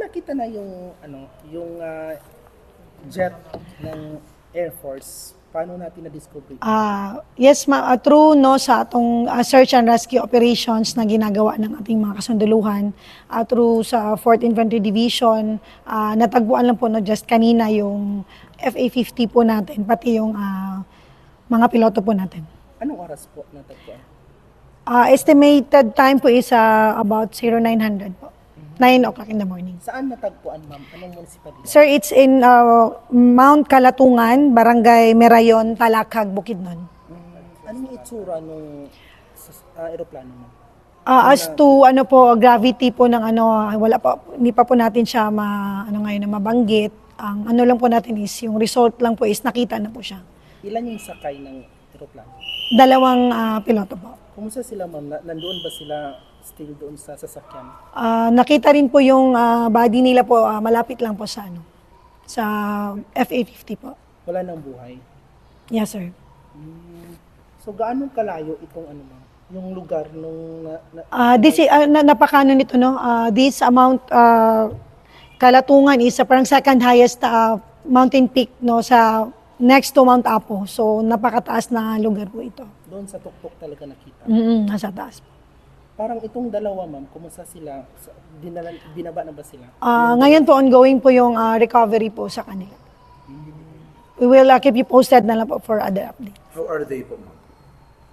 nakita na yung yung jet ng Air Force, paano natin na-discover? Yes, true no sa atong search and rescue operations na ginagawa ng ating mga kasunduluhan through sa 4th Infantry Division, natagpuan lang po no just kanina yung FA-50 po natin, pati yung mga piloto po natin. Anong oras po natagpuan? Estimated time po is about 0900 po. 9 o'clock in the morning. Saan natagpuan, ma'am? Anong municipality? Sir, it's in Mount Kalatungan, Barangay Merayon, Talakag, Bukidnon. Anong itsura nung aeroplano, ma'am? As to gravity po ng wala pa, hindi pa po natin siya ngayon na mabanggit. Ang lang po natin is yung result lang po is nakita na po siya. Ilan yung sakay ng aeroplano? 2 piloto po. Kumusta sila, ma'am? Nandoon ba sila still doon sa sasakyan? Nakita rin po yung body nila po, malapit lang po sa sa FA-50 po. Wala nang buhay? Yes, sir. So, gaano kalayo itong ma'am? Yung lugar nung... Napakano nito, no? This amount, Kalatungan is parang second highest mountain peak, no? Sa next to Mount Apo. So, napakataas na lugar po ito. Doon sa tuktok talaga nakita? Nasa taas po. Parang itong dalawa, ma'am, kumusta sila? Binaba na ba sila? Ngayon po, ongoing po yung recovery po sa kanila. We will keep you posted na lang po for other updates. How are they po, ma'am?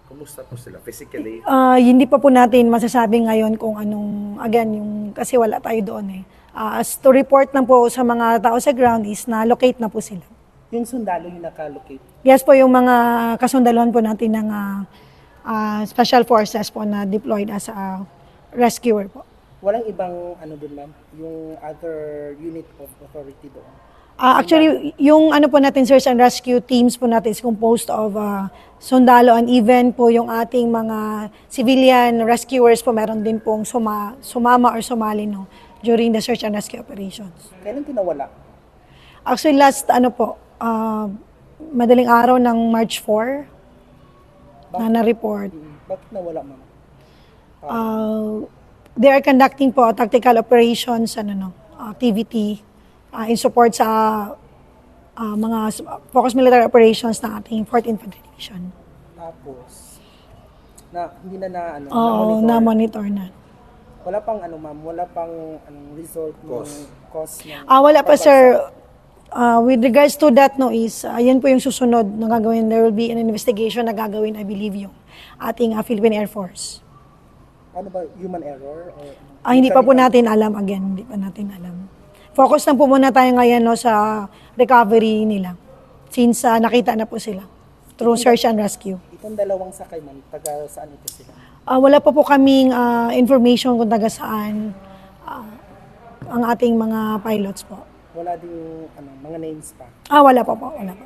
Kumusta po sila physically? Hindi pa po natin masasabi ngayon kung anong, again, kasi wala tayo doon eh. As to report lang po sa mga tao sa ground is na-locate na po sila. Yung sundalo yung nakalocate? Yes po, yung mga kasundaluhan po natin ng special forces po na deployed as a rescuer po. Walang ibang doon, ma'am? Yung other unit of authority doon? Actually, yung po natin, search and rescue teams po natin is composed of sundalo and even po yung ating mga civilian rescuers po, meron din pong sumama or sumali during the search and rescue operations. Kailan tinawala? Actually, last madaling araw ng March 4 na na-report. Bakit nawala, ma'am? They are conducting po tactical operations, activity in support sa mga focus military operations ng ating 4th Infantry Division. Tapos, hindi na na-monitor na. Wala pang ma'am, wala pang result ng cause ng wala pa, sir. With regards to that, yan po yung susunod na gagawin. There will be an investigation na gagawin, I believe, yung ating Philippine Air Force. Ano ba, human error? Or, hindi pa po natin alam, again, hindi pa natin alam. Focus lang po muna tayo ngayon sa recovery nila. Since nakita na po sila through search and rescue. Itong dalawang sakay, ma'am, taga saan ito sila? Wala pa po kaming information kung taga saan ang ating mga pilots po. Wala din mga names pa? Wala pa po, wala pa.